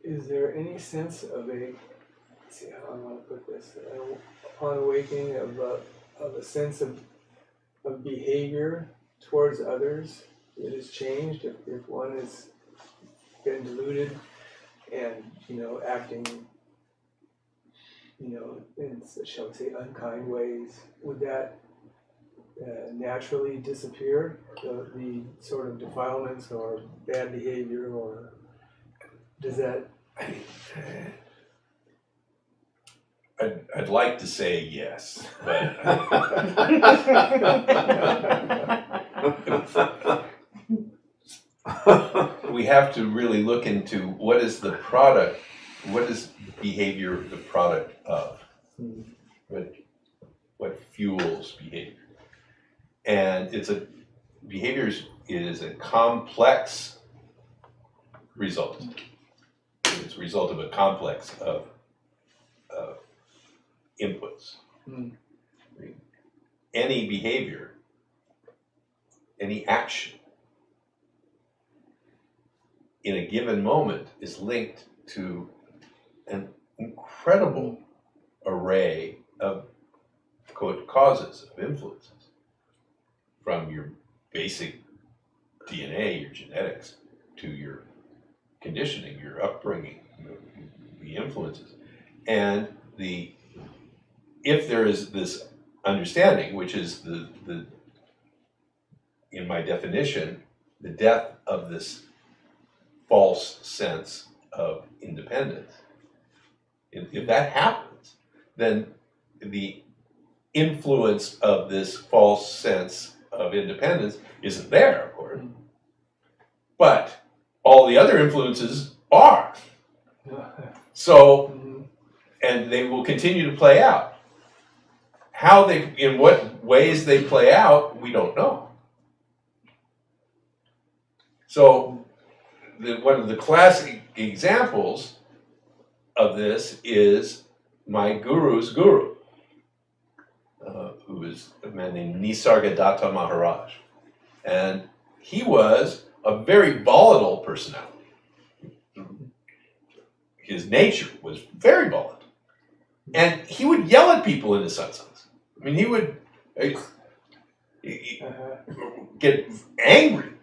is there any sense of let's see how I want to put this, upon awakening of a sense of behavior towards others that has changed if one has been deluded and, acting, in, shall we say, unkind ways, would that naturally disappear, the sort of defilements or bad behavior, or does that? I'd like to say yes, but we have to really look into what is behavior the product of? What fuels behavior? And behavior is a complex result. It's a result of a complex of inputs. Any behavior, any action in a given moment is linked to an incredible array of causes, of influences, from your basic DNA, your genetics, to your conditioning, your upbringing, the influences. And if there is this understanding, which is in my definition, the death of this false sense of independence, if that happens, then the influence of this false sense of independence isn't there, of course. But all the other influences are. So, and they will continue to play out. In what ways they play out, we don't know. So, one of the classic examples of this is my guru's guru, who is a man named Nisargadatta Maharaj. And he was a very volatile personality. His nature was very volatile. And he would yell at people in his satsangs. I mean, he would get angry,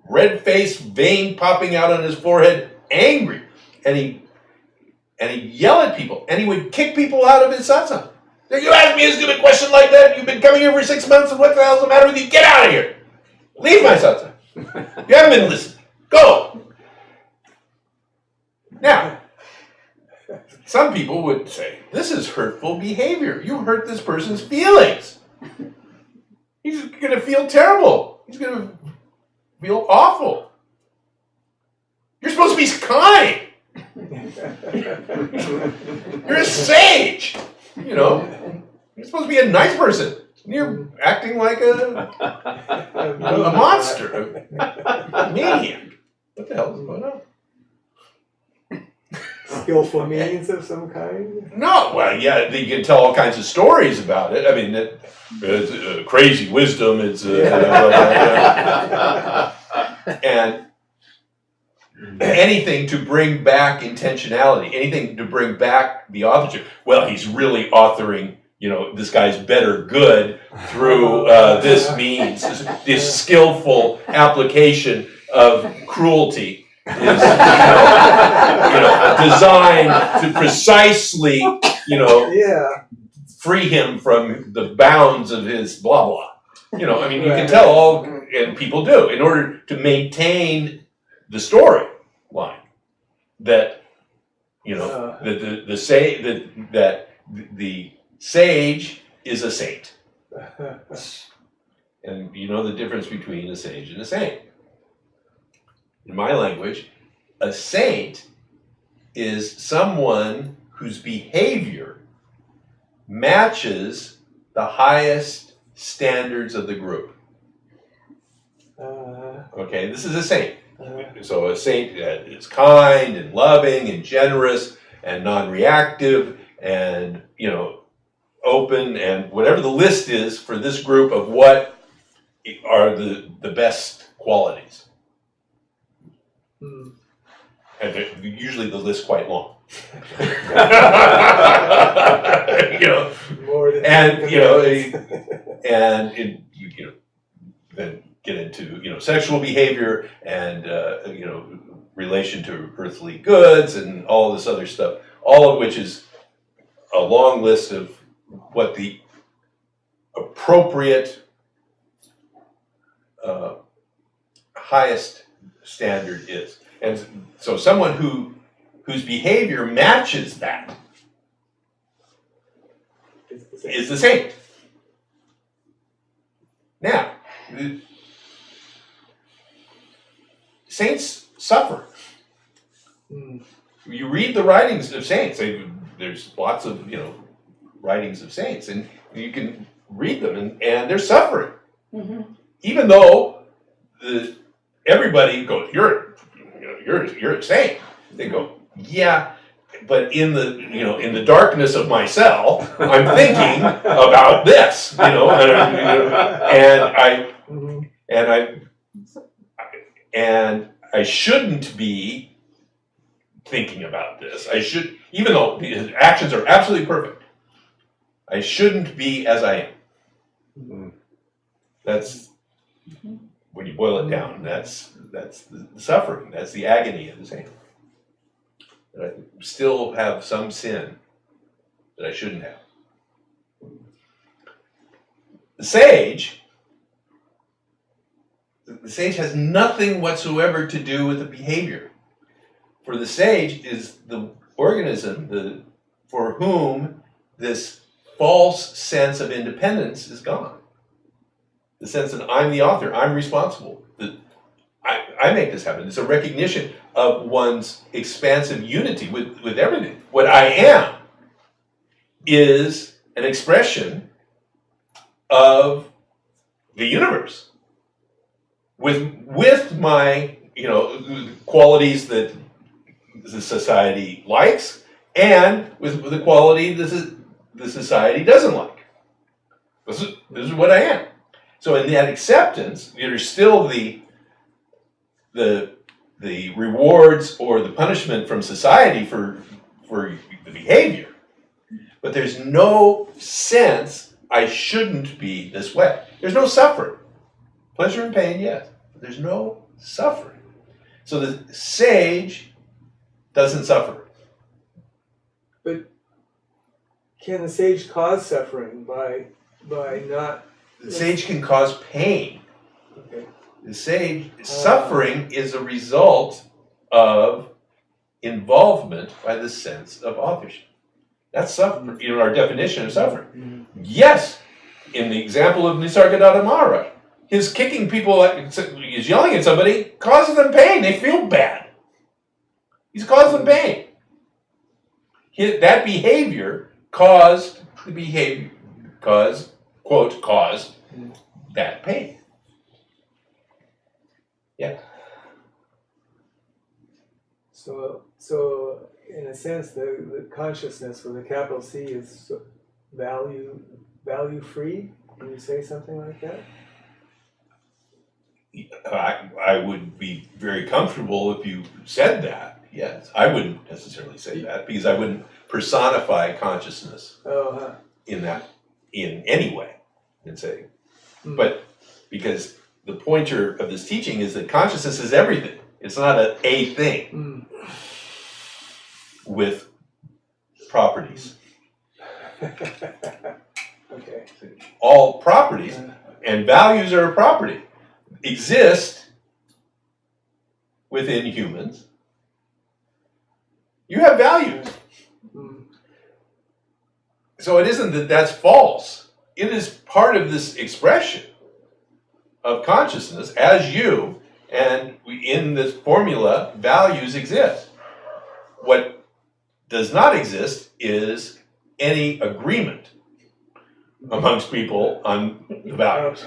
red face, vein popping out on his forehead, angry. And he'd yell at people, and he would kick people out of his satsang. You ask me a stupid question like that? You've been coming here for 6 months, and what the hell's the matter with you? Get out of here! Leave my satsang. You haven't been listening. Go! Now, some people would say, this is hurtful behavior. You hurt this person's feelings. He's going to feel terrible. He's going to feel awful. You're supposed to be kind. You're a sage. You're supposed to be a nice person. You're acting like a monster, a maniac. What the hell is going on? Skillful means of some kind? No, well, yeah, you can tell all kinds of stories about it. I mean, it's crazy wisdom. It's and anything to bring back intentionality, anything to bring back the authorship. Well, he's really authoring, this guy's better good through this means, this skillful application of cruelty is designed to precisely, free him from the bounds of his blah blah. You can tell all, and people do, in order to maintain the story line that that the sage is a saint, and the difference between a sage and a saint. In my language, a saint is someone whose behavior matches the highest standards of the group. Okay, this is a saint. So a saint is kind and loving and generous and non-reactive and, open, and whatever the list is for this group of what are the best qualities. and usually the list's quite long. More than and then get into sexual behavior and relation to earthly goods and all this other stuff, all of which is a long list of what the appropriate highest standard is. And so someone whose behavior matches that is the saint. Now, the saints suffer. You read the writings of saints. There's lots of writings of saints, and you can read them, and they're suffering. Mm-hmm. Even though everybody goes, you're a saint. They go, yeah, but in the darkness of my cell, I'm thinking about this, and I shouldn't be thinking about this. I should, even though his actions are absolutely perfect, I shouldn't be as I am. Mm-hmm. That's when you boil it down. That's the suffering. That's the agony of the saint. That I still have some sin that I shouldn't have. The sage has nothing whatsoever to do with the behavior. For the sage is the organism for whom this false sense of independence is gone. The sense that I'm the author, I'm responsible, that I make this happen. It's a recognition of one's expansive unity with everything. What I am is an expression of the universe with my qualities that the society likes and with the quality the society doesn't like. This is what I am. So in that acceptance, there's still the rewards or the punishment from society for the behavior, but there's no sense I shouldn't be this way. There's no suffering. Pleasure and pain, yes, but there's no suffering. So the sage doesn't suffer. But can the sage cause suffering by not? The sage can cause pain. Okay. The sage suffering is a result of involvement by the sense of authorship. That's suffering, our definition of suffering. Mm-hmm. Yes, in the example of Nisargadatta, his kicking people, he's yelling at somebody, causes them pain. They feel bad. He's caused them pain. That behavior caused that pain. Yeah. So in a sense, the consciousness with a capital C is value free. Can you say something like that? I would be very comfortable if you said that. Yes, I wouldn't necessarily say that because I wouldn't personify consciousness in any way and say. But because the pointer of this teaching is that consciousness is everything. It's not a thing with properties. Okay. All properties and values are a property exist within humans. You have values. So it isn't that that's false. It is part of this expression of consciousness as you, and in this formula, values exist. What does not exist is any agreement amongst people on the values.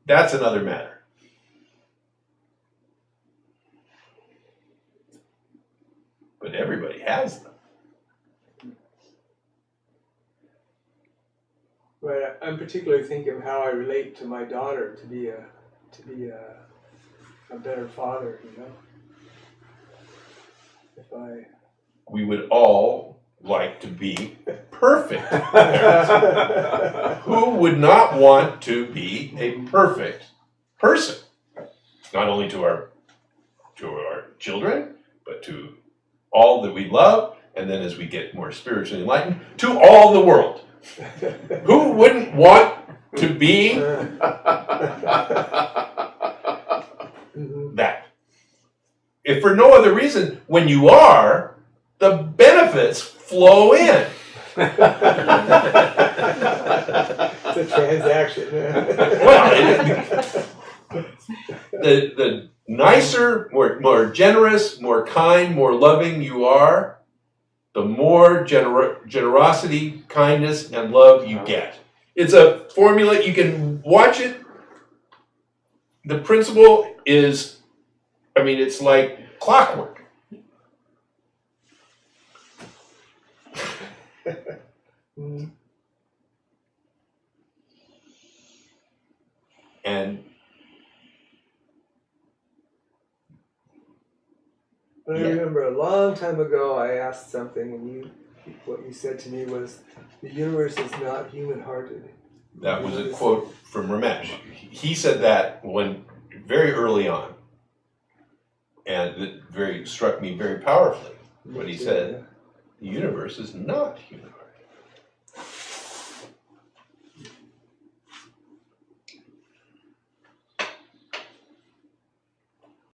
That's another matter. But everybody has them. Right. I'm particularly thinking of how I relate to my daughter to be a better father. if I we would all like to be perfect. Who would not want to be a perfect person? Not only to our children, but to all that we love, and then as we get more spiritually enlightened, to all the world. Who wouldn't want to be that? If for no other reason, when you are, the benefits flow in. It's a transaction. Well, the nicer, more generous, more kind, more loving you are, the more generosity, kindness, and love you get. It's a formula. You can watch it. The principle is, it's like clockwork. And I remember a long time ago I asked something, and what you said to me was, the universe is not human-hearted. that was a quote from Ramesh. He said that very early on, and it struck me very powerfully. When he said, the universe is not human-hearted.